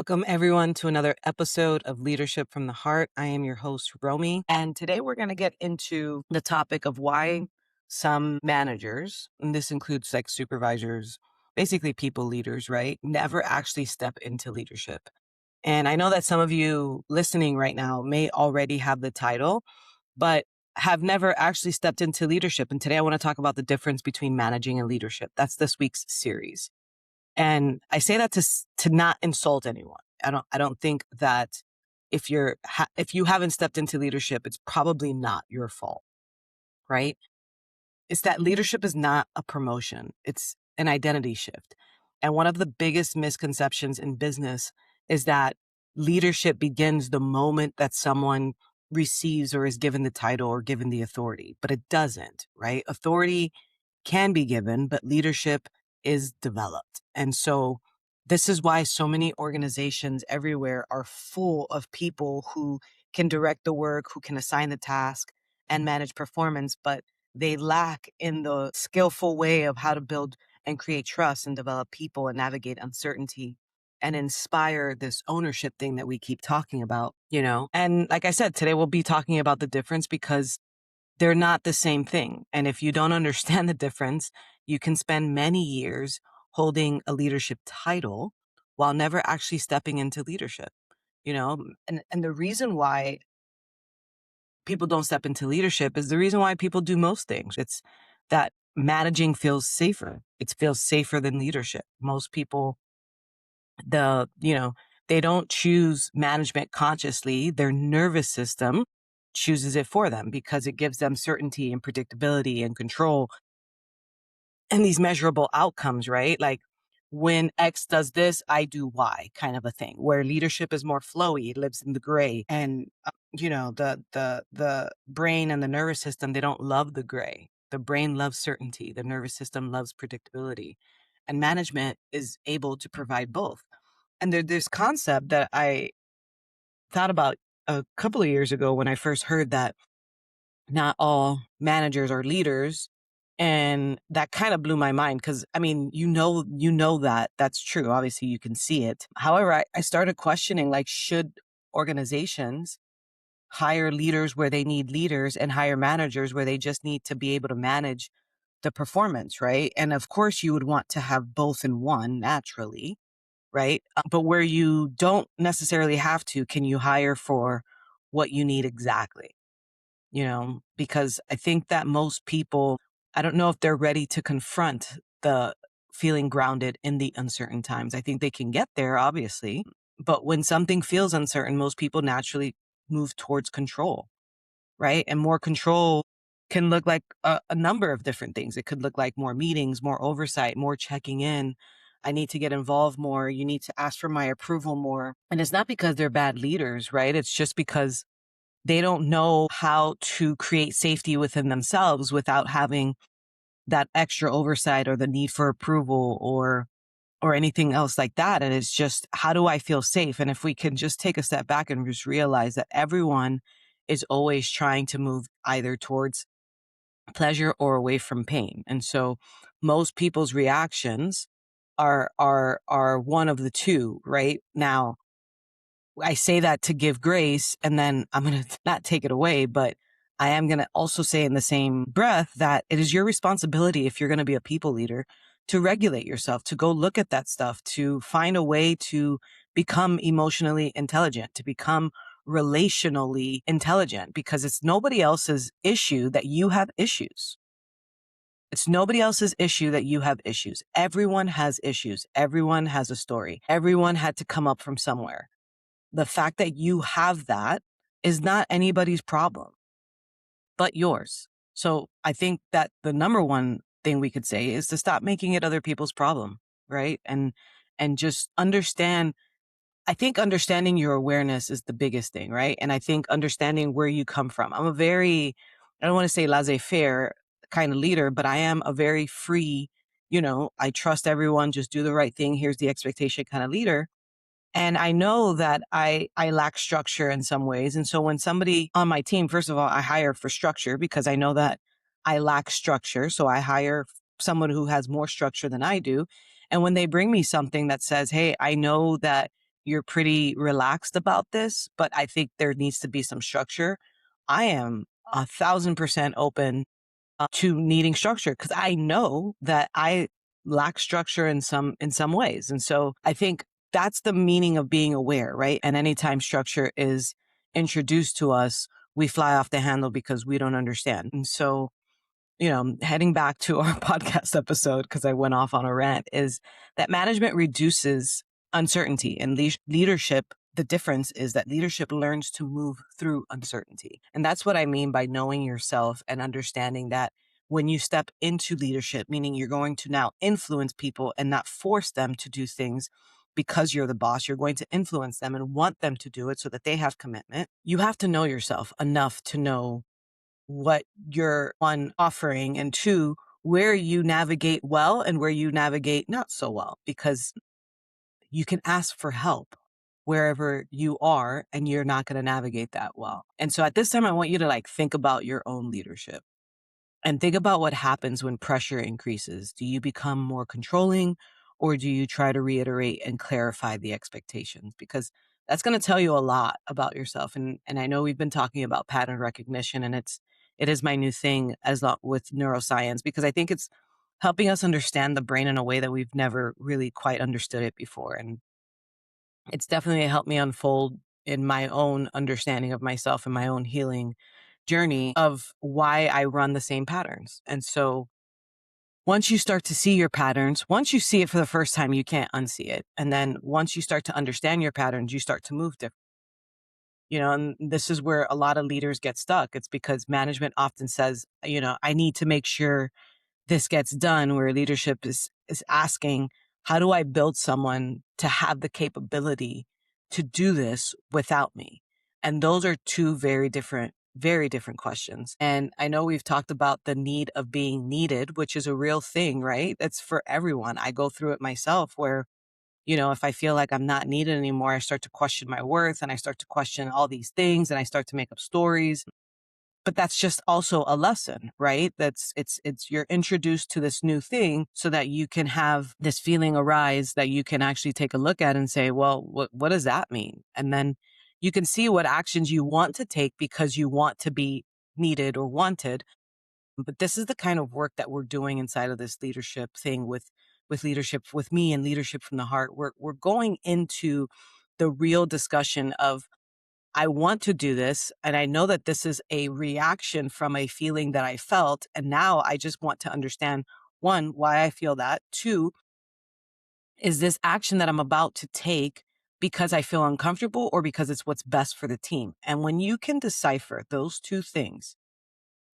Welcome, everyone, to another episode of Leadership from the Heart. I am your host, Romie, and today we're going to get into the topic of why some managers, and this includes like supervisors, basically people leaders, right, never actually step into leadership. And I know that some of you listening right now may already have the title, but have never actually stepped into leadership. And today I want to talk about the difference between managing and leadership. That's this week's series. And I say that to not insult anyone. I don't think that if you haven't stepped into leadership, it's probably not your fault, right? It's that leadership is not a promotion. It's an identity shift. And one of the biggest misconceptions in business is that leadership begins the moment that someone receives or is given the title or given the authority, but it doesn't, right? Authority can be given, but leadership is developed. And so this is why so many organizations everywhere are full of people who can direct the work, who can assign the task and manage performance, but they lack in the skillful way of how to build and create trust and develop people and navigate uncertainty and inspire this ownership thing that we keep talking about, you know? And like I said, today we'll be talking about the difference because they're not the same thing. And if you don't understand the difference, you can spend many years holding a leadership title while never actually stepping into leadership, you know? And the reason why people don't step into leadership is the reason why people do most things. It's that managing feels safer. It feels safer than leadership. Most people, they don't choose management consciously. Their nervous system chooses it for them because it gives them certainty and predictability and control and these measurable outcomes, right? Like when X does this, I do Y kind of a thing, where leadership is more flowy, it lives in the gray. And, the brain and the nervous system, they don't love the gray. The brain loves certainty. The nervous system loves predictability. And management is able to provide both. And there's this concept that I thought about a couple of years ago when I first heard that not all managers are leaders. And that kind of blew my mind because, I mean, that that's true. Obviously, you can see it. However, I started questioning, like, should organizations hire leaders where they need leaders and hire managers where they just need to be able to manage the performance, right? And of course, you would want to have both in one naturally, right? But where you don't necessarily have to, can you hire for what you need exactly? Because I think that most people, I don't know if they're ready to confront the feeling grounded in the uncertain times. I think they can get there, obviously. But when something feels uncertain, most people naturally move towards control, right? And more control can look like a number of different things. It could look like more meetings, more oversight, more checking in. I need to get involved more. You need to ask for my approval more. And it's not because they're bad leaders, right? It's just because they don't know how to create safety within themselves without having that extra oversight or the need for approval or anything else like that. And it's just, how do I feel safe? And if we can just take a step back and just realize that everyone is always trying to move either towards pleasure or away from pain. And so most people's reactions are one of the two, right? Now, I say that to give grace, and then I'm going to not take it away, but I am going to also say in the same breath that it is your responsibility, if you're going to be a people leader, to regulate yourself, to go look at that stuff, to find a way to become emotionally intelligent, to become relationally intelligent, because it's nobody else's issue that you have issues. It's nobody else's issue that you have issues. Everyone has issues. Everyone has a story. Everyone had to come up from somewhere. The fact that you have that is not anybody's problem but yours. So I think that the number one thing we could say is to stop making it other people's problem, right? And just understand. I think understanding your awareness is the biggest thing, right? And I think understanding where you come from. I don't want to say laissez-faire kind of leader, but I am a very free, I trust everyone, just do the right thing. Here's the expectation kind of leader. And I know that I lack structure in some ways. And so when somebody on my team, first of all, I hire for structure because I know that I lack structure. So I hire someone who has more structure than I do. And when they bring me something that says, hey, I know that you're pretty relaxed about this, but I think there needs to be some structure. I am 1,000% open to needing structure because I know that I lack structure in some ways. And so I think that's the meaning of being aware, right? And anytime structure is introduced to us, we fly off the handle because we don't understand. And so, heading back to our podcast episode, because I went off on a rant, is that management reduces uncertainty and leadership. The difference is that leadership learns to move through uncertainty. And that's what I mean by knowing yourself and understanding that when you step into leadership, meaning you're going to now influence people and not force them to do things because you're the boss, you're going to influence them and want them to do it so that they have commitment. You have to know yourself enough to know what you're one offering and two, where you navigate well and where you navigate not so well, because you can ask for help wherever you are and you're not going to navigate that well. And so at this time, I want you to think about your own leadership and think about what happens when pressure increases. Do you become more controlling or do you try to reiterate and clarify the expectations? Because that's going to tell you a lot about yourself. And I know we've been talking about pattern recognition, and it is my new thing with neuroscience, because I think it's helping us understand the brain in a way that we've never really quite understood it before. And it's definitely helped me unfold in my own understanding of myself and my own healing journey of why I run the same patterns. And so once you start to see your patterns, once you see it for the first time, you can't unsee it. And then once you start to understand your patterns, you start to move different. And this is where a lot of leaders get stuck. It's because management often says, I need to make sure this gets done, where leadership is asking, how do I build someone to have the capability to do this without me? And those are two very different questions. And I know we've talked about the need of being needed, which is a real thing, right? That's for everyone. I go through it myself where, if I feel like I'm not needed anymore, I start to question my worth and I start to question all these things and I start to make up stories. But that's just also a lesson, right? It's you're introduced to this new thing so that you can have this feeling arise that you can actually take a look at and say, well, what does that mean? And then you can see what actions you want to take because you want to be needed or wanted. But this is the kind of work that we're doing inside of this leadership thing with leadership with me and leadership from the heart. We're going into the real discussion of, I want to do this, and I know that this is a reaction from a feeling that I felt, and now I just want to understand, one, why I feel that. Two, is this action that I'm about to take because I feel uncomfortable or because it's what's best for the team? And when you can decipher those two things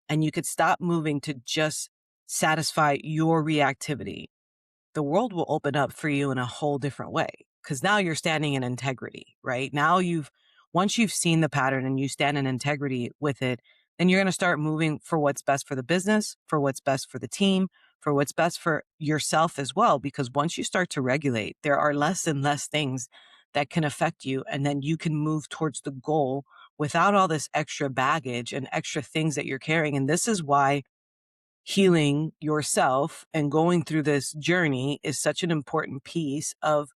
and you could stop moving to just satisfy your reactivity, the world will open up for you in a whole different way. Because now you're standing in integrity, right? Once you've seen the pattern and you stand in integrity with it, then you're going to start moving for what's best for the business, for what's best for the team, for what's best for yourself as well. Because once you start to regulate, there are less and less things that can affect you. And then you can move towards the goal without all this extra baggage and extra things that you're carrying. And this is why healing yourself and going through this journey is such an important piece of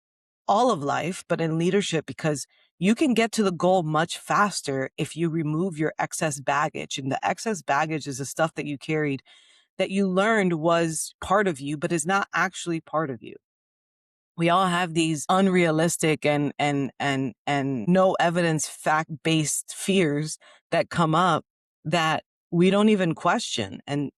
all of life, but in leadership, because you can get to the goal much faster if you remove your excess baggage. And the excess baggage is the stuff that you carried that you learned was part of you, but is not actually part of you. We all have these unrealistic and no evidence fact-based fears that come up that we don't even question. And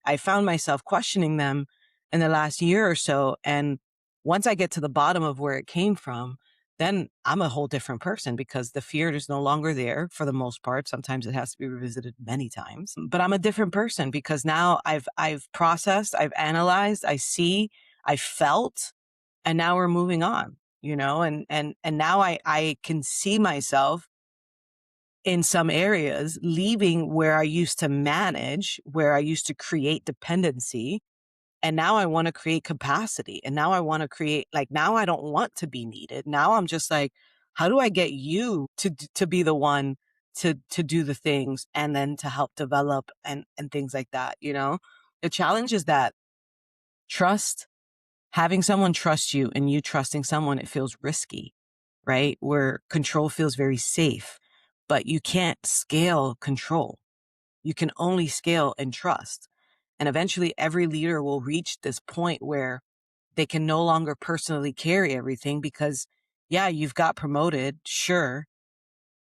I found myself questioning them in the last year or so. And once I get to the bottom of where it came from, then I'm a whole different person because the fear is no longer there for the most part. Sometimes it has to be revisited many times, but I'm a different person because now I've processed, I've analyzed, I see, I felt, and now we're moving on, and now I can see myself in some areas leaving where I used to manage, where I used to create dependency. And now I want to create capacity. And now I want to create, now I don't want to be needed. Now I'm just like, how do I get you to be the one to do the things and then to help develop and things like that, The challenge is that trust, having someone trust you and you trusting someone, it feels risky. right? Where control feels very safe, but you can't scale control. You can only scale and trust. And eventually every leader will reach this point where they can no longer personally carry everything because, yeah, you've got promoted. Sure.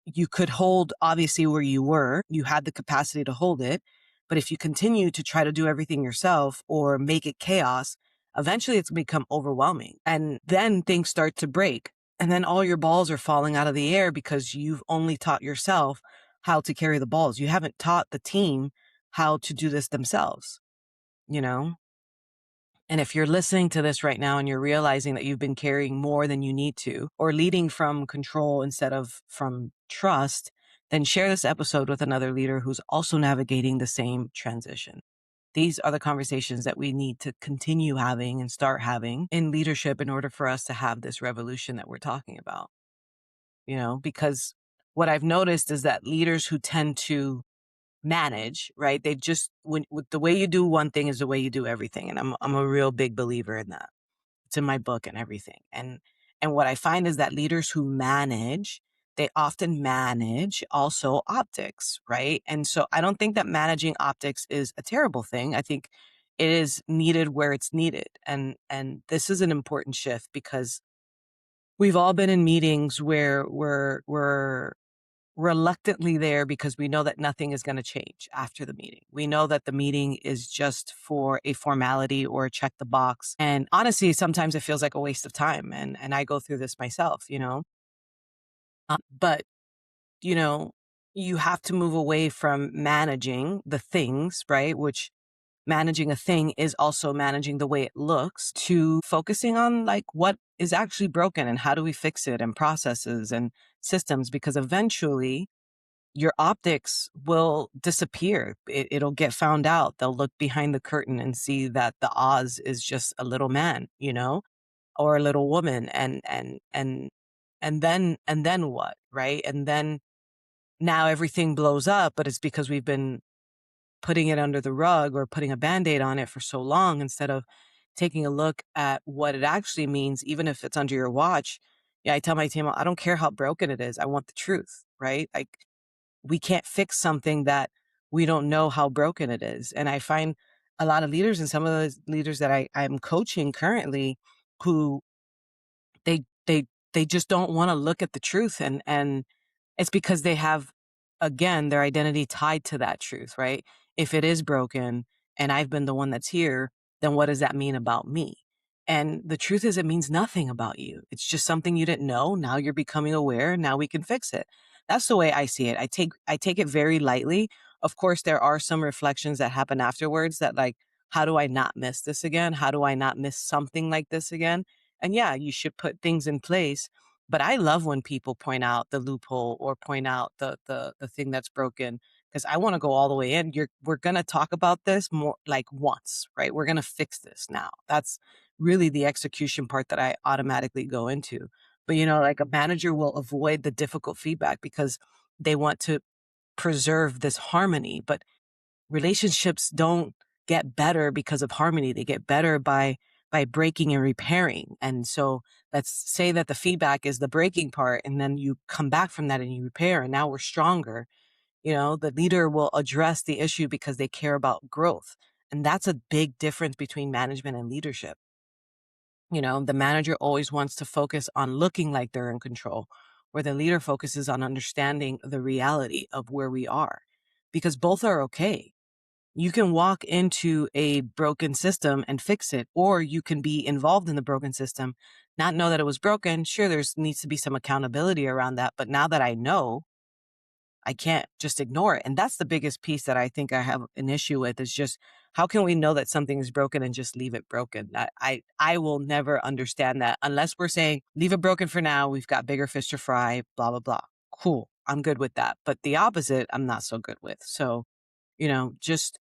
You could hold obviously where you were, you had the capacity to hold it. But if you continue to try to do everything yourself or make it chaos, eventually it's become overwhelming. And then things start to break. And then all your balls are falling out of the air because you've only taught yourself how to carry the balls. You haven't taught the team how to do this themselves, you know? And if you're listening to this right now and you're realizing that you've been carrying more than you need to, or leading from control instead of from trust, then share this episode with another leader who's also navigating the same transition. These are the conversations that we need to continue having and start having in leadership in order for us to have this revolution that we're talking about, because what I've noticed is that leaders who tend to manage, right? They just with the way you do one thing is the way you do everything, and I'm a real big believer in that. It's in my book and everything. And what I find is that leaders who manage, they often manage also optics, right? And so I don't think that managing optics is a terrible thing. I think it is needed where it's needed. And this is an important shift because we've all been in meetings where we're reluctantly there because we know that nothing is going to change after the meeting. We know that the meeting is just for a formality or a check the box. And honestly, sometimes it feels like a waste of time. And I go through this myself. But, you know, you have to move away from managing the things, right? Which managing a thing is also managing the way it looks, to focusing on like what is actually broken and how do we fix it, and processes and systems, because eventually your optics will disappear. It'll get found out. They'll look behind the curtain and see that the Oz is just a little man, or a little woman. And then what, right? And then now everything blows up, but it's because we've been putting it under the rug or putting a Band-Aid on it for so long, instead of taking a look at what it actually means, even if it's under your watch. Yeah, I tell my team, I don't care how broken it is. I want the truth, right? Like, we can't fix something that we don't know how broken it is. And I find a lot of leaders, and some of the leaders that I'm coaching currently, who they they they just don't want to look at the truth, and it's because they have, again, their identity tied to that truth, right? If it is broken and I've been the one that's here, then what does that mean about me? And the truth is, it means nothing about you. It's just something you didn't know. Now you're becoming aware. Now we can fix it. That's the way I see it. I take it very lightly. Of course, there are some reflections that happen afterwards that, like, how do I not miss this again? How do I not miss something like this again? And yeah, you should put things in place, but I love when people point out the loophole or point out the thing that's broken, because I want to go all the way in. We're gonna talk about this more like once, right? We're gonna fix this now. That's really the execution part that I automatically go into. But like, a manager will avoid the difficult feedback because they want to preserve this harmony. But relationships don't get better because of harmony. They get better by breaking and repairing. And so let's say that the feedback is the breaking part, and then you come back from that and you repair, and now we're stronger. The leader will address the issue because they care about growth. And that's a big difference between management and leadership. The manager always wants to focus on looking like they're in control, where the leader focuses on understanding the reality of where we are, because both are okay. You can walk into a broken system and fix it, or you can be involved in the broken system, not know that it was broken. Sure, there's needs to be some accountability around that. But now that I know, I can't just ignore it. And that's the biggest piece that I think I have an issue with, is just, how can we know that something is broken and just leave it broken? I will never understand that unless we're saying, leave it broken for now. We've got bigger fish to fry, blah, blah, blah. Cool. I'm good with that. But the opposite, I'm not so good with. So, just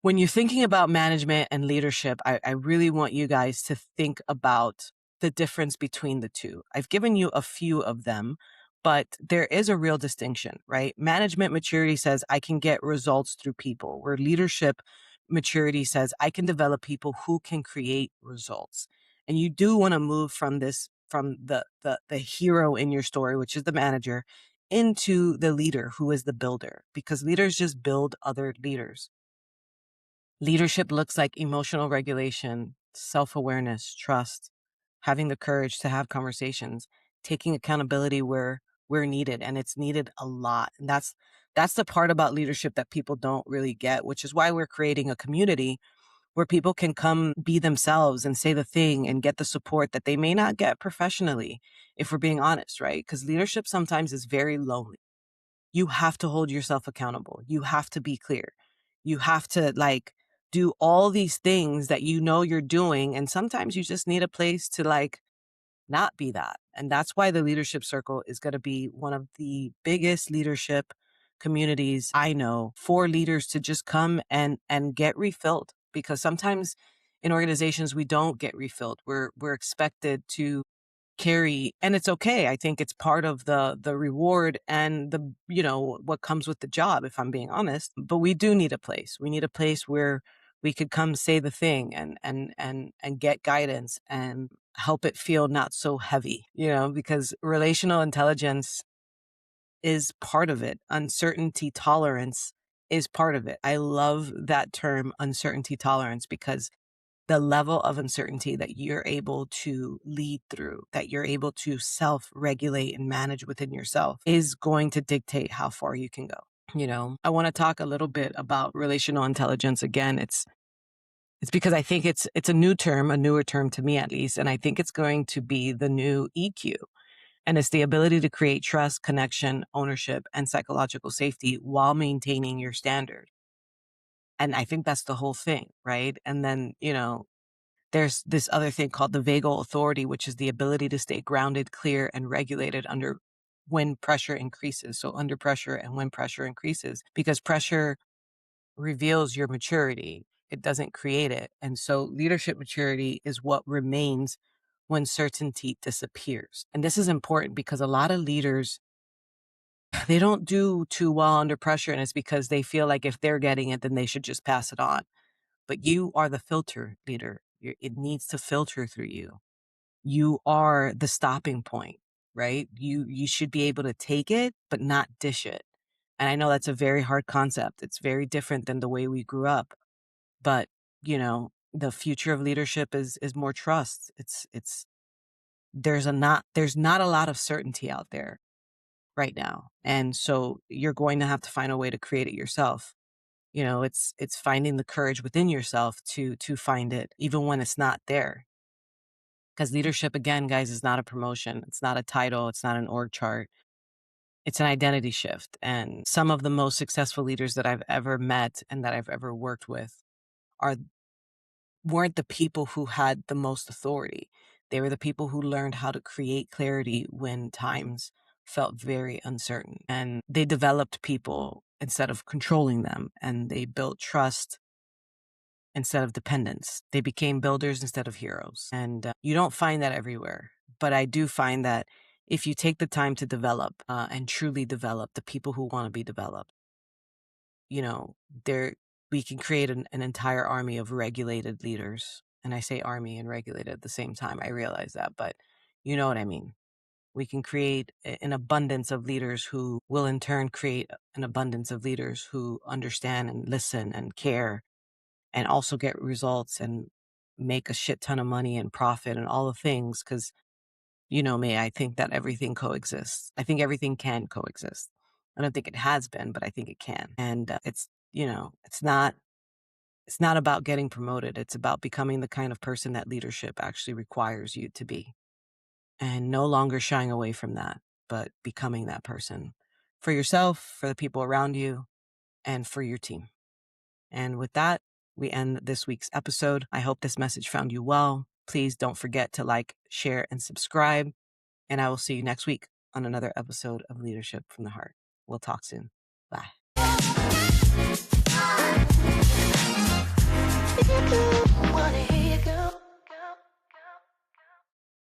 when you're thinking about management and leadership, I really want you guys to think about the difference between the two. I've given you a few of them, but there is a real distinction, right? Management maturity says I can get results through people, where leadership maturity says I can develop people who can create results. And you do want to move from this from the hero in your story, which is the manager, into the leader who is the builder, because leaders just build other leaders. Leadership looks like emotional regulation, self-awareness, trust, having the courage to have conversations, taking accountability where needed, and it's needed a lot. And that's the part about leadership that people don't really get, which is why we're creating a community where people can come be themselves and say the thing and get the support that they may not get professionally, if we're being honest, right? Because leadership sometimes is very lonely. You have to hold yourself accountable. You have to be clear. You have to like do all these things that you know you're doing. And sometimes you just need a place to like not be that. And that's why the leadership circle is going to be one of the biggest leadership communities I know, for leaders to just come and get refilled, because sometimes in organizations we don't get refilled. We're expected to carry, and it's okay. I think it's part of the reward and the, what comes with the job, if I'm being honest. But we do need a place. We need a place where we could come say the thing and get guidance and help it feel not so heavy, because relational intelligence is part of it. Uncertainty tolerance is part of it. I love that term, uncertainty tolerance, because the level of uncertainty that you're able to lead through, that you're able to self-regulate and manage within yourself, is going to dictate how far you can go. I want to talk a little bit about relational intelligence. Again, it's because I think it's a new term, a newer term to me at least, and I think it's going to be the new EQ. And it's the ability to create trust, connection, ownership, and psychological safety while maintaining your standard. And I think that's the whole thing, right? And then, there's this other thing called the vagal authority, which is the ability to stay grounded, clear, and regulated when pressure increases. So under pressure and when pressure increases, because pressure reveals your maturity. It doesn't create it. And so leadership maturity is what remains when certainty disappears. And this is important because a lot of leaders, they don't do too well under pressure. And it's because they feel like if they're getting it, then they should just pass it on. But you are the filter leader. It needs to filter through you. You are the stopping point, right? You should be able to take it, but not dish it. And I know that's a very hard concept. It's very different than the way we grew up. But, the future of leadership is more trust. There's not a lot of certainty out there right now. And so you're going to have to find a way to create it yourself. It's finding the courage within yourself to find it, even when it's not there. Because leadership, again, guys, is not a promotion. It's not a title. It's not an org chart. It's an identity shift. And some of the most successful leaders that I've ever met and that I've ever worked with weren't the people who had the most authority. They were the people who learned how to create clarity when times felt very uncertain. And they developed people instead of controlling them. And they built trust instead of dependence. They became builders instead of heroes. And you don't find that everywhere. But I do find that if you take the time to develop and truly develop the people who want to be developed, we can create an entire army of regulated leaders. And I say army and regulated at the same time. I realize that, but you know what I mean. We can create an abundance of leaders who will in turn create an abundance of leaders who understand and listen and care, and also get results and make a shit ton of money and profit and all the things. Because me, I think that everything coexists. I think everything can coexist. I don't think it has been, but I think it can. And it's not about getting promoted. It's about becoming the kind of person that leadership actually requires you to be, and no longer shying away from that, but becoming that person for yourself, for the people around you, and for your team. And with that, we end this week's episode. I hope this message found you well. Please don't forget to like, share, and subscribe. And I will see you next week on another episode of Leadership from the Heart. We'll talk soon. Bye.